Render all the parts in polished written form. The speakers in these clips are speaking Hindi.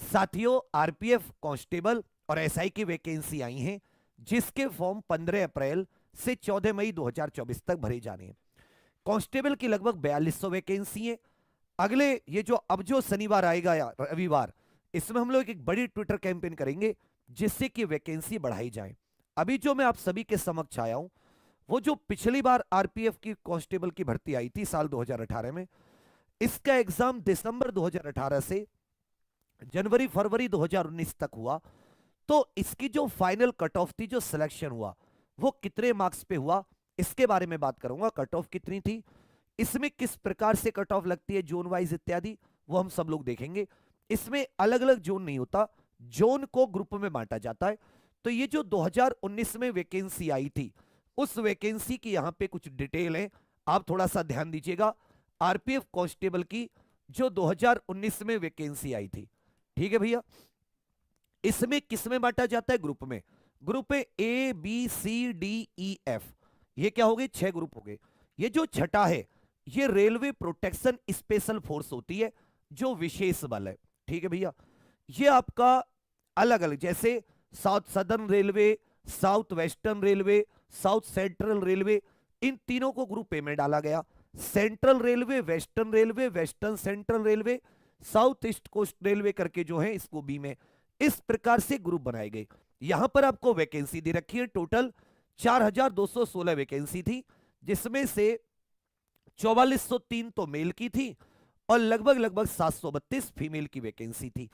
साथियों, आरपीएफ कांस्टेबल और एसआई की वैकेंसी आई हैं, जिसके फॉर्म 15 अप्रैल से 14 मई 2024 तक भरे जाने हैं। कांस्टेबल की लगभग 4200 वैकेंसी है। अगले ये जो अब जो शनिवार आएगा या रविवार, इसमें हम लोग एक बड़ी ट्विटर कैंपेन करेंगे जिससे कि वैकेंसी बढ़ाई जाए। अभी जो मैं आप सभी के समक्ष आया हूं, वो जो पिछली बार आरपीएफ की कांस्टेबल की भर्ती आई थी साल 2018 में, इसका एग्जाम दिसंबर 2018 से जनवरी फरवरी 2019 तक हुआ। तो इसकी जो फाइनल कट ऑफ थी, जो सिलेक्शन हुआ, वो कितने मार्क्स पे हुआ, इसके बारे में बात करूंगा। कट ऑफ कितनी थी, इसमें किस प्रकार से कट ऑफ लगती है, जोन वाइज इत्यादि, वो हम सब लोग देखेंगे। इसमें अलग अलग जोन नहीं होता, जोन को ग्रुप में बांटा जाता है। तो ये जो 2019 में वैकेंसी आई थी, उस वैकेंसी की यहां पे कुछ डिटेल है, आप थोड़ा सा ध्यान दीजिएगा। आरपीएफ कांस्टेबल की जो 2019 में वैकेंसी आई थी, ठीक है भैया, इसमें किसमें बांटा जाता है, ग्रुप में। ग्रुप है A B C D E F, ये क्या हो गए, 6 ग्रुप हो गए। ये जो छठा है, ये रेलवे प्रोटेक्शन स्पेशल फोर्स होती है, जो विशेष बल है, ठीक है भैया। ये आपका अलग अलग, जैसे south southern railway, south western railway, south central railway, इन तीनों को ग्रुप ए में डाला गया। Central railway, western railway, western central railway, south east coast railway करके जो है इसको बी में, इस प्रकार से ग्रुप बनाए गए। यहां पर आपको वैकेंसी दे रखी है, टोटल 4216 वैकेंसी थी, जिसमें से 4403 तो मेल की थी और लगभग लगभग 732 फीमेल की वैकेंसी थी।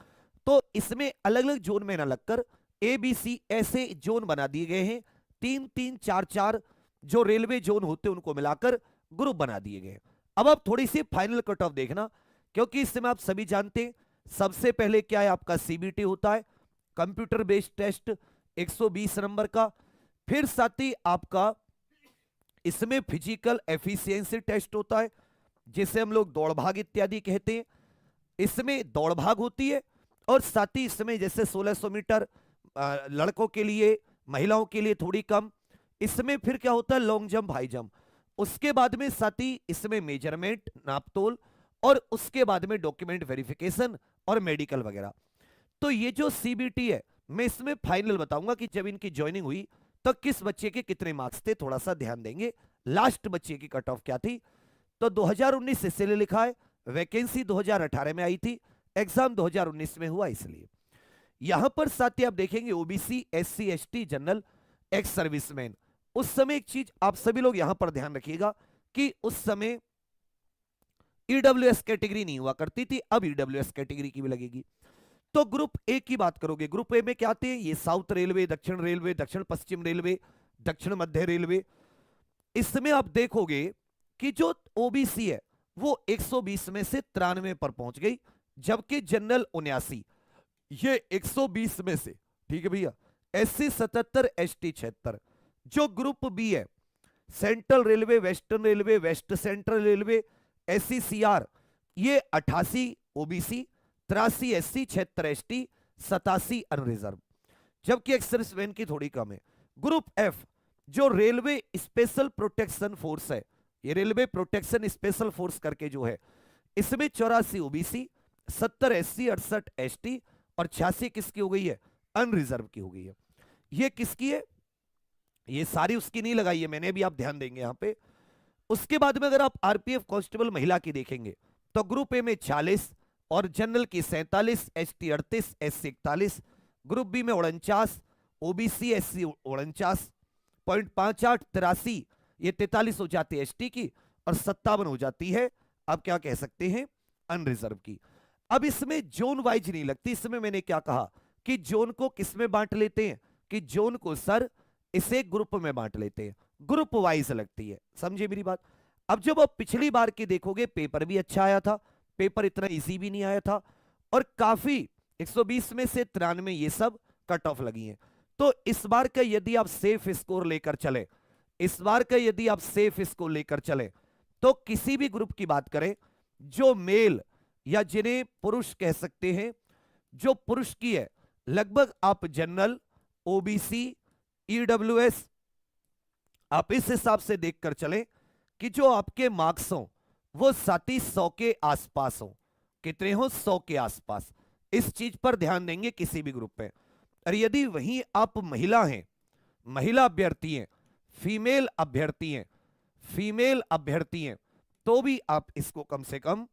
तो इसमें अलग अलग जोन में ना लगकर ए बी सी ऐसे जोन बना दिए गए हैं, 3 3 4 4 जो रेलवे जोन होते हैं उनको मिलाकर ग्रुप बना दिए गए। अब आप थोड़ी सी फाइनल कट ऑफ देखना, क्योंकि इस समय आप सभी जानते हैं सबसे पहले क्या है, आपका सीबीटी होता है, कंप्यूटर बेस्ड टेस्ट 120 नंबर का। फिर साथ ही आपका इसमें फिजिकल एफिशिएंसी टेस्ट होता है, जिसे हम लोग दौड़ भाग इत्यादि कहते हैं। इसमें दौड़ भाग होती है, और साथ ही इसमें जैसे 1600 मीटर लड़कों के लिए, महिलाओं के लिए थोड़ी कम। इसमें फिर क्या होता है, लॉन्ग जंप, हाई जंप। उसके बाद में साथ ही इसमें मेजरमेंट, नापतोल, और उसके बाद में डॉक्यूमेंट वेरिफिकेशन और मेडिकल वगैरह। तो ये जो सीबीटी है, मैं इसमें फाइनल बताऊंगा कि जब इनकी ज्वाइनिंग हुई तो किस बच्चे के कितने मार्क्स थे, थोड़ा सा ध्यान देंगे। लास्ट बच्चे की कट ऑफ क्या थी, तो 2019 इसलिए लिखा है, वैकेंसी 2018 में आई थी, एग्जाम 2019 में हुआ इसलिए। यहां पर साथ ही आप देखेंगे OBC, SC, ST, general, ex serviceman. उस समय एक चीज आप सभी लोग यहां पर ध्यान रखिएगा कि उस समय ईडब्ल्यूएस कैटेगरी नहीं हुआ करती थी, अब ईडब्ल्यूएस कैटेगरी की भी लगेगी। तो ग्रुप ए की बात करोगे, ग्रुप ए में क्या आते हैं, ये साउथ रेलवे, दक्षिण रेलवे, दक्षिण पश्चिम रेलवे, दक्षिण मध्य रेलवे। इसमें आप देखोगे कि जो ओबीसी है वो 120 में से 93 पर पहुंच गई, जबकि जनरल 79, ये 120 में से, ठीक है भैया, एससी 77, एसटी 76। जो ग्रुप बी है, central railway, western railway, west central railway, SCCR, ये 88 ओबीसी, 83 एससी, 76 एसटी, 87 अनरिजर्व, जबकि एक्स सर्विसमैन की थोड़ी कम है। ग्रुप एफ, जो रेलवे स्पेशल प्रोटेक्शन फोर्स है, ये रेलवे प्रोटेक्शन स्पेशल फोर्स करके जो है, इसमें 84 ओबीसी, 70 एससी, 68 एसटी और 86 किसकी हो गई है, अनरिजर्व की हो गई है। ये किसकी है, ये सारी उसकी नहीं लगाई है मैंने, भी आप ध्यान देंगे यहां पे। उसके बाद में अगर आप आरपीएफ कांस्टेबल महिला की देखेंगे, तो ग्रुप ए में 40 और जनरल की 47, एसटी 38, एससी 41, ग्रुप बी में 49, ओबीसी एससी 49.58, 83, ये 43 हो जाती है एसटी की, और 57 हो जाती है, अब क्या कह सकते हैं, अनरिजर्व की। अब इसमें जोन वाइज नहीं लगती, इसमें मैंने क्या कहा कि जोन को किसमें बांट लेते हैं, कि जोन को सर इसे ग्रुप में बांट लेते हैं, ग्रुप वाइज लगती है, समझे मेरी बात। अब जब आप पिछली बार की देखोगे, पेपर भी अच्छा आया था, पेपर इतना इजी भी नहीं आया था, और काफी 120 में से 93 ये सब कट ऑफ लगी हैं। तो इस बार का यदि आप सेफ स्कोर लेकर चले, इस बार का यदि आप सेफ स्कोर लेकर चले, तो किसी भी ग्रुप की बात करें, जो मेल या जिन्हें पुरुष कह सकते हैं, जो पुरुष की है, लगभग आप जनरल, ओबीसी, ईडब्ल्यूएस, आप इस हिसाब से देखकर चलें कि जो आपके मार्क्स हो वो 100 के आसपास हो, कितने हो, 100 के आसपास। इस चीज पर ध्यान देंगे किसी भी ग्रुप पे। और यदि वहीं आप महिला हैं, महिला अभ्यर्थी हैं, फीमेल अभ्यर्थी हैं, फीमेल अभ्यर्थी हैं, तो भी आप इसको कम से कम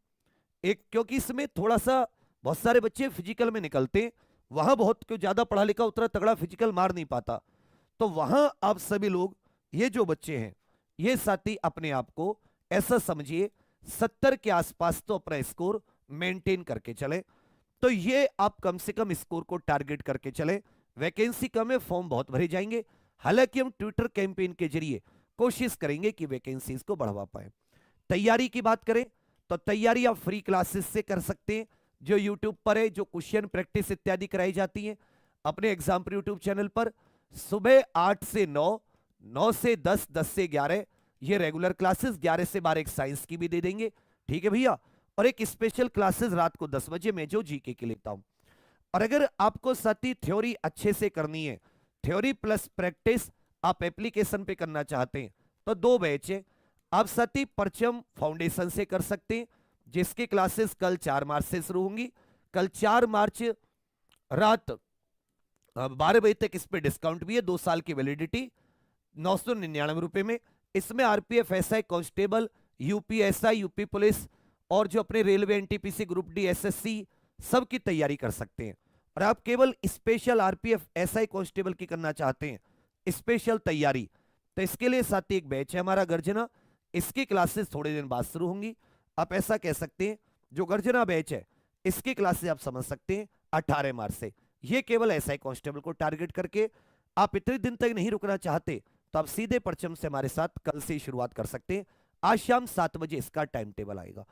एक, क्योंकि इसमें थोड़ा सा बहुत सारे बच्चे फिजिकल में निकलते हैं, वहां बहुत क्यों ज्यादा पढ़ा लिखा उतना तगड़ा फिजिकल मार नहीं पाता, तो वहां आप सभी लोग, ये जो बच्चे हैं, ये साथी अपने आप को ऐसा समझिए 70 के आसपास तो अपना स्कोर मेंटेन करके चले। तो ये आप कम से कम स्कोर को टारगेट करके चले। वैकेंसी कम है, फॉर्म बहुत भरे जाएंगे, हालांकि हम ट्विटर कैंपेन के जरिए कोशिश करेंगे कि वैकेंसीज को बढ़वा पाए। तैयारी की बात करें तो तैयारी आप फ्री क्लासेस से कर सकते हैं, जो यूट्यूब पर है, जो क्वेश्चन प्रैक्टिस इत्यादि कराई जाती है अपने एग्जाम पर यूट्यूब चैनल पर। सुबह 8 से 9, 9 से 10, 10 से 11 ये रेगुलर क्लासेस, 11 से 12 एक साइंस की भी दे देंगे, ठीक है भैया। और एक स्पेशल क्लासेस रात को 10 बजे मैं जो जीके की लेता हूं। और अगर आपको साथी थ्योरी अच्छे से करनी है, थ्योरी प्लस प्रैक्टिस आप एप्लीकेशन पे करना चाहते हैं, तो 2 बैच है। आप साथी परचम फाउंडेशन से कर सकते हैं, जिसकी क्लासेस कल 4 मार्च से शुरू होंगी। कल 4 मार्च रात 12 बजे तक इस पे डिस्काउंट भी है, 2 साल की वैलिडिटी 999 रुपए में। इसमें RPF, SI, constable, UPSI, UP police और जो अपने railway, NTPC, group D, SSC सब की तैयारी कर सकते हैं। और आप केवल स्पेशल आरपीएफ, एसआई, कांस्टेबल की करना चाहते हैं, स्पेशल तैयारी, तो इसके लिए साथ ही एक बैच है हमारा गर्जना, इसकी क्लासेस थोड़े दिन बाद शुरू होंगी। आप ऐसा कह सकते हैं जो गर्जना बैच है इसकी क्लासेस आप समझ सकते हैं 18 मार्च से। ये केवल एसआई कांस्टेबल को टारगेट करके, आप इतने दिन तक नहीं रुकना चाहते तो आप सीधे परचम से हमारे साथ कल से शुरुआत कर सकते हैं। आज शाम 7 बजे इसका टाइम टेबल आएगा।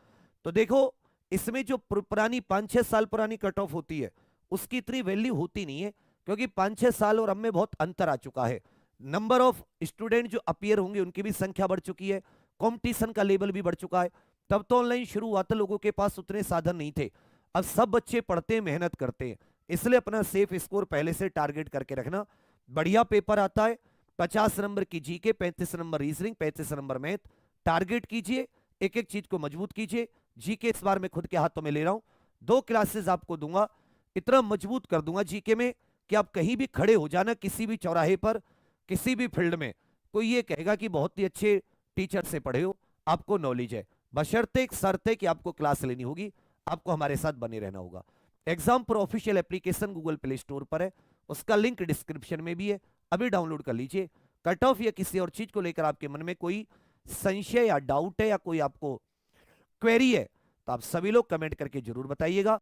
तो देखो, इसमें जो पुरानी 5-6 साल पुरानी कट ऑफ होती है उसकी इतनी वैल्यू होती नहीं है, क्योंकि 5-6 साल और अब में बहुत अंतर आ चुका है। नंबर ऑफ स्टूडेंट जो अपीयर होंगे उनकी भी संख्या बढ़ चुकी है, कंपटीशन का लेवल भी बढ़ चुका है। तब तो ऑनलाइन शुरू हुआ था, लोगों के पास उतने साधन नहीं थे। अब सब बच्चे पढ़ते हैं, मेहनत करते हैं, इसलिए अपना सेफ स्कोर पहले से टारगेट करके रखना। बढ़िया पेपर आता है, 50 नंबर की GK, 35 number reasoning, 35 number math. Target कीजिए, एक एक चीज को मजबूत कीजिए। जीके इस बार मैं खुद के हाथों में ले रहा हूं, 2 क्लासेस आपको दूंगा, इतना मजबूत कर दूंगा जीके में कि आप कहीं भी खड़े हो जाना, किसी भी चौराहे पर, किसी भी फील्ड में, कोई ये कहेगा कि बहुत ही अच्छे टीचर से पढ़े हो, आपको नॉलेज है। बशर्ते एक शर्त है कि आपको क्लास लेनी होगी, आपको हमारे साथ बने रहना होगा। एग्जाम पर official application Google play store पर है, उसका लिंक डिस्क्रिप्शन में भी है, अभी डाउनलोड कर लीजिए। कट ऑफ या किसी और चीज को लेकर आपके मन में कोई संशय या डाउट है या कोई आपको क्वेरी है तो आप सभी लोग कमेंट करके जरूर बताइएगा।